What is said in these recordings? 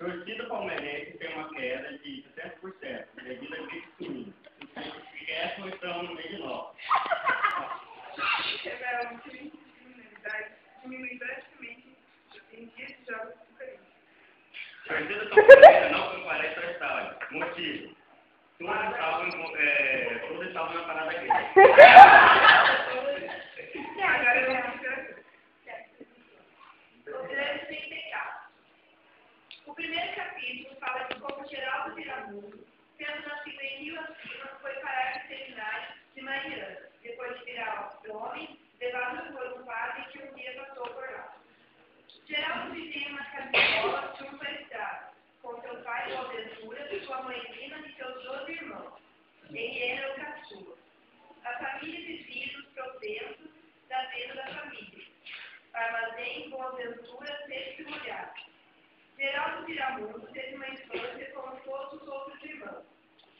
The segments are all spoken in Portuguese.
Torcida palmeirense tem uma queda de 60% devido à crise suína. Esquece ou estamos no meio de nós. Revela um time de diminui drasticamente em dias de jogos do Corinthians. Torcida palmeirense não comparece ao estádio. Motivo: todos estavam na parada aqui. Agora eu vou dizer. O primeiro capítulo fala de como Geraldo Viramundo, sendo nascido em Rio Acima, foi parar no seminário de Mariana. Depois de virar homem, levado por um padre que um dia passou por lá. Geraldo vivia em uma casinhola junto à estrada, com seu pai Boaventura, sua mãe Lina e seus 12 irmãos. Ele era o caçula. A família de filhos propensos da vida da família. Armazém, Boaventura, seco e molhado. Geraldo Viramundo teve uma infância como todos os outros irmãos.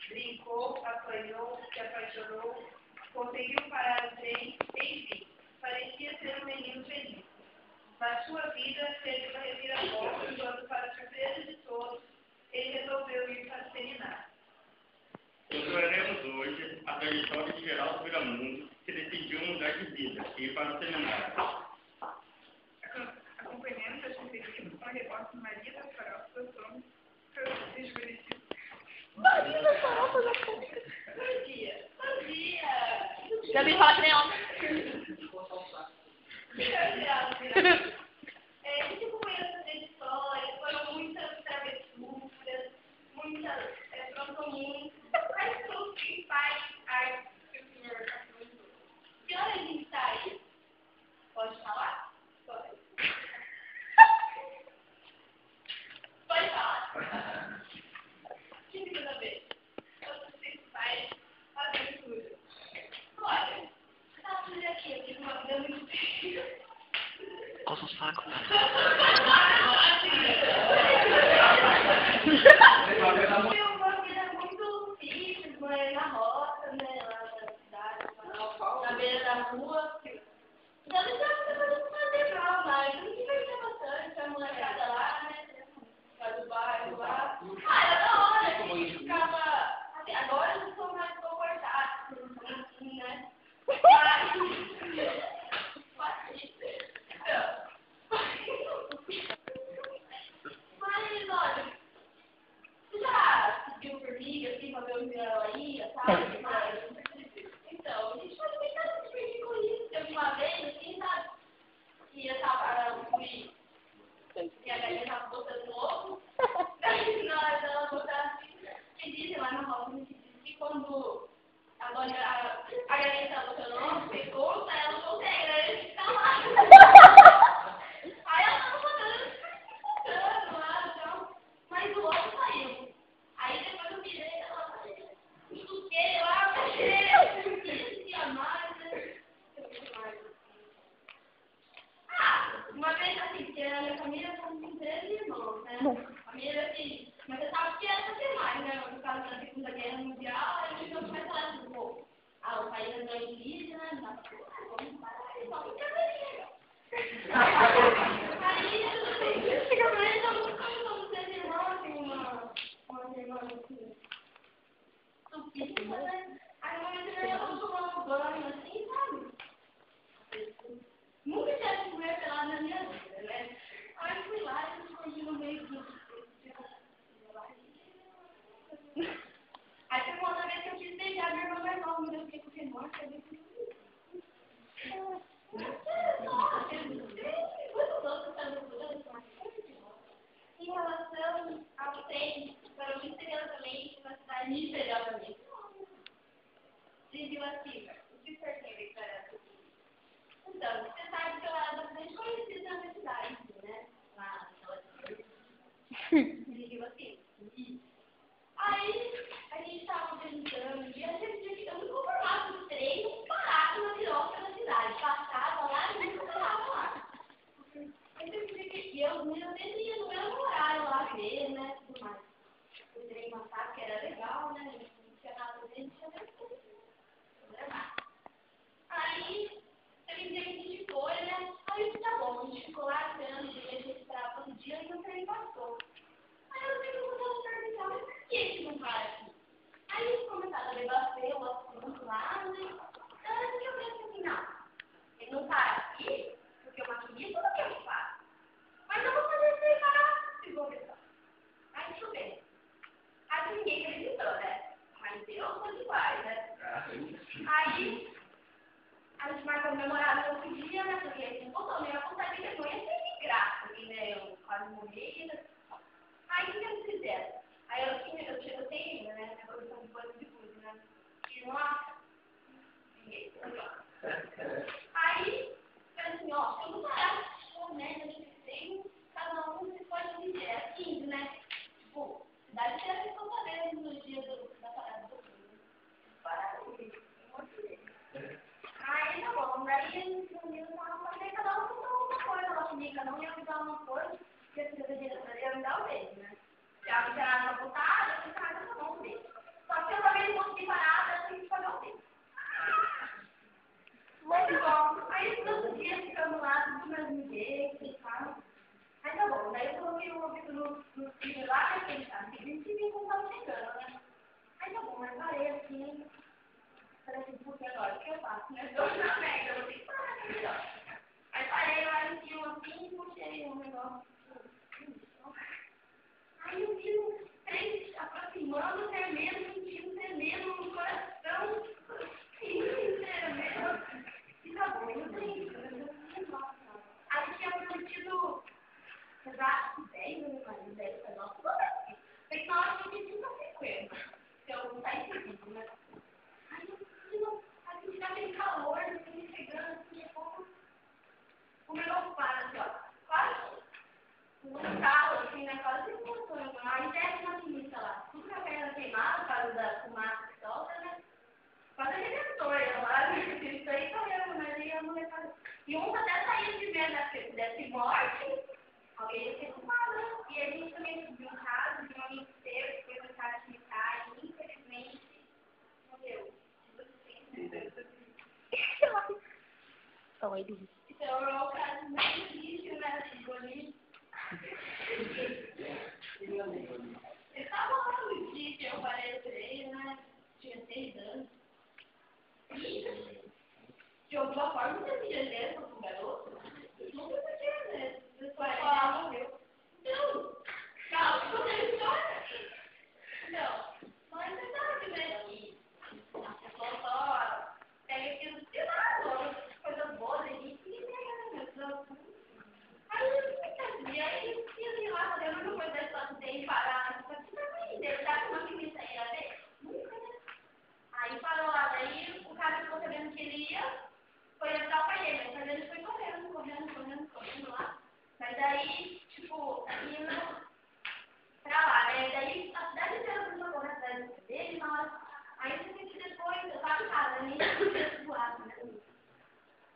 Brincou, apanhou, se apaixonou, conseguiu parar o trem, enfim, parecia ser um menino feliz. Mas sua vida teve uma reviravolta quando, para surpresa de todos, ele resolveu ir para o seminário. Procuraremos hoje a trajetória de Geraldo Viramundo, que decidiu mudar de vida e ir para o seminário. Acompanhamos esta entrevista com a repórter Maria da Farofa da Sombra, desconhecida. Maria da Farofa da Sombra. Bom dia. Bom dia. Já me fala que nem homem. A gente acompanhou essa história, foram muitas travessuras, pronto muito. Quais são os principais artes que o senhor apresentou? Que hora a gente está aí? Pode falar? Pode. Pode falar. O que você quer saber? Os principais aventuras. Olha, essa mulher aqui, eu tive uma vida muito terrível. Coça o saco. Eu uma vida muito simples, mas na roça, né, lá na cidade, na beira da rua. Então, não estava fazendo mal, mas eu me divertia bastante, a molecada lá, né, lá do bairro lá. Era da hora, a gente ficava, assim, agora eu sou mais confortável, assim, né. Mas, olha, você já seguiu formiga, assim, pra ver o vira-lainha, sabe? Então, a gente pode tentar se divertir com isso. Teve uma vez, assim, sabe? Que eu fui, e a galinha tava botando ovo. Daí, na hora dela botar assim, que dizem lá na roça, que diz que quando a galinha tava botando ovo, pegou, ela não consegue, né? A gente tá lá. Aí ela tava botando lá, então, mas o ovo saiu. Aí depois eu virei, ela me busquei lá, e a mais, né? Uma vez assim, porque a minha família são 13 irmãos, né? Família assim, mas você sabe que era pra ter mais, né? Por causa da Segunda Guerra Mundial, a gente não começa a falar assim, pô, o país entrou em crise, né? Não dá pra falar, vamos parar aí, só brincadeirinha. Aí, chega pra ele, somos 13 irmãos, tem uma irmã assim, suquíssima, né? Aí uma vez eu tava tomando banho, assim, sabe? Nunca tinha sido mulher pelada na minha vida, né? Aí eu fui lá e me escondi no meio do... Aí foi uma outra vez que eu quis beijar minha irmã mais nova, mas eu fiquei com temor, que eu vi que em relação ao trem, para misteriosamente na cidade misteriosamente. Dizia assim, o que pertence para essa? Então, você sabe que eu era bastante conhecida na minha cidade, né? Lá dizia assim. Aí, a gente estava brincando, e eu sempre dizia que eu me conformava com o trem, parado na piroca da cidade. Passava lá e nunca parava lá. Eu sempre dizia que eu sempre ia no mesmo horário lá ver, né? Tudo mais. O trem passava, que era legal, né? Não tinha nada dentro, tinha nada dentro. Aí, teve um dia que a gente foi, né? Aí, tá bom, a gente ficou lá esperando, a gente esperava todo dia e o trem passou. Aí família. Aí o que eles fizeram? Aí eu tenho, né, a coleção de coisas de tudo, né? E nossa, ninguém lá. Aí, falei assim, ó, eu não acho, né, a gente tem, cada um se pode dizer, é 15, né? Tipo, cidade inteira ficou sabendo no dia da parada do filme. Pararam comigo, um monte de vezes. Aí, tá bom, daí os meninos estavam fazendo, cada um contou uma coisa lá comigo, cada um ia me dar uma coisa, porque a diretora ia me dar o dedo, né? Já me tiraram uma putada, eu fiz nada com o dedo. Só que eu também não consegui parar, eu tinha que pagar o dedo. Muito bom. Aí, todos os dias ficamos lá, tudo do mesmo jeito e tal. Aí, tá bom, daí eu coloquei o ouvido no filho lá, né, que ele sabe, que a gente vinha como tava chegando, né? Aí, tá bom, mas parei assim. Falei assim, porque agora o que eu faço, né? Tô na merda, eu vou ter que parar aqui melhor. Aí parei lá em cima assim e puxei um negócio. Aí eu vi um trem aproximando, tremendo no coração. Tremendo. E tá bom, eu tenho. Aí tinha prometido, sei lá, 10 ou mais 10 para nós. Foi na hora que eu disse uma sequência. Então, tá entendido, né? Aí a gente tá meio calor, assim, chegando assim, é como o negócio para, assim, ó. Quase um carro, assim, né? Quase um motor. Aí desce uma pinista lá. Tudo que a perna queimada, por causa da fumaça que solta, né? Quase arrebentou eu lá. Isso aí correu, mas aí a mulher falou. E uns até saíram de venda, né? Porque se desse morte, alguém ia ser culpado, né? E a gente também subiu um caso de um amigo seu que foi no caso de militar e infelizmente morreu. Então, é o caso mais difícil, né? Bonito. Ele estava lá no dia que eu parei pra ele, né? Tinha 6 anos. E, de alguma forma, não devia ter com o garoto. Nunca podia, né? Ela morreu. Não, calma, toda a história. Não, mas você sabe, né? Que a pessoa só pega aquilo de lado, coisas boas e pega, né? Aí eu e aí eu ia lá fazendo uma coisa dessa dele parar, mas você vai entender, dá uma pimenta aí a ver? Nunca, né? Aí parou lá, daí o cara ficou sabendo que ele ia, foi entrar o pai dele, mas ele foi correndo lá. Mas daí, tipo, indo pra lá, né? Daí a cidade inteira começou a correr atrás dele, aí você tem que depois, eu tava em casa, nem tinha voado, né?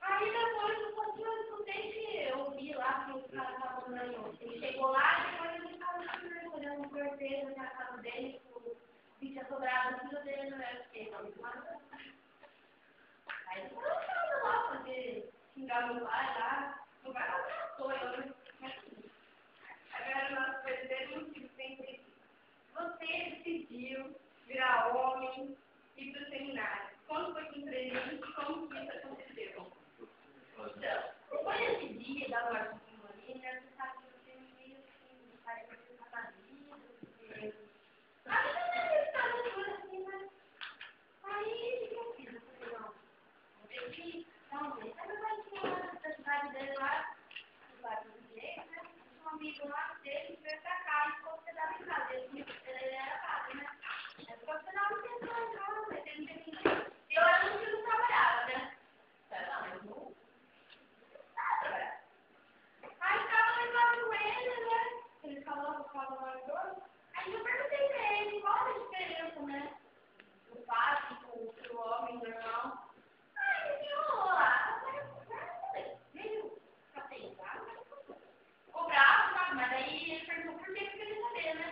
Aí depois eu escutei que eu vi lá que o cara estava andando. Ele chegou lá e depois ele estava olhando no porteiro na casa dele, que tinha sobrado o filho dele, não era o quê? Aí ele falou, eu lá fazer xingar meu pai lá. Meu pai não tratou, eu não. Agora nossa coisa dele não fica sempre. Você decidiu virar homem e ir para o seminário. Como foi que empreendeu e como que isso aconteceu? Então, depois desse dia da morte de Molina, você sabe que você meio assim, parece que você está na vida, porque... A vida não é história toda assim, mas... Aí, o que eu fiz? Eu falei, não, vou ter que dar um jeito. Aí meu pai tinha uma necessidade dele lá, do lado do jeito, né? Um amigo lá dele veio pra cá e ficou hospedado em casa. Ele era padre, né? Aí ficou hospedado em casa, mas ele não tinha ninguém. Eu era um que não trabalhava, né? Não, mas não... Aí ficava levando com ele, né? Ele falava mais dois. Aí eu perguntei pra ele qual a diferença, né? Do padre pro homem normal. Aí ele falou lá, meio capetado, cobrava, sabe? Mas daí ele perguntou por que ele queria saber, né?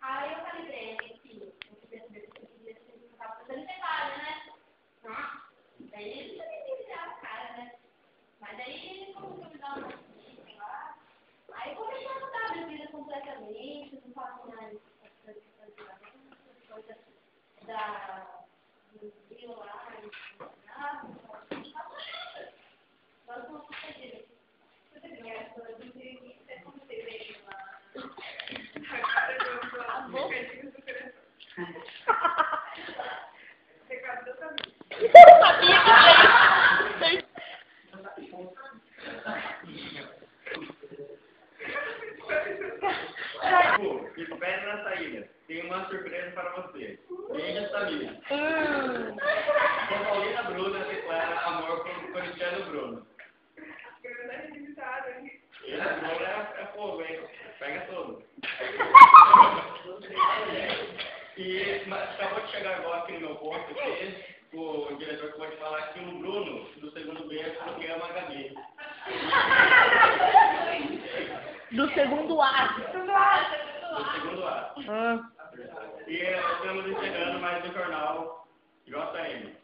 Aí eu falei pra ele que eu tava fazendo trabalho, né? Daí ele também queria virar o cara, né? Mas daí ele começou a me dar uma notícia lá. Aí começou a mudar a minha vida completamente. Não faço mais as coisas do Rio lá, nós não conseguimos. Tudo bem, as coisas do Rio, você consegue lá. A boca do coração. Você captou também? Eu sabia que Foi Espere na saída. Tem uma surpresa para você. Beijos, Samir. Com Paulina Bruna declara amor por Cristiano Bruno. Bruno é registrado, hein? Esse Bruno é fogo, hein? Pega todo. Mas acabou de chegar agora aqui no meu ponto aqui, o diretor acabou de falar que o Bruno, do segundo B, falou que ama a Gabi. Do segundo ato. Do segundo A. E estamos encerrando mais um jornal JM.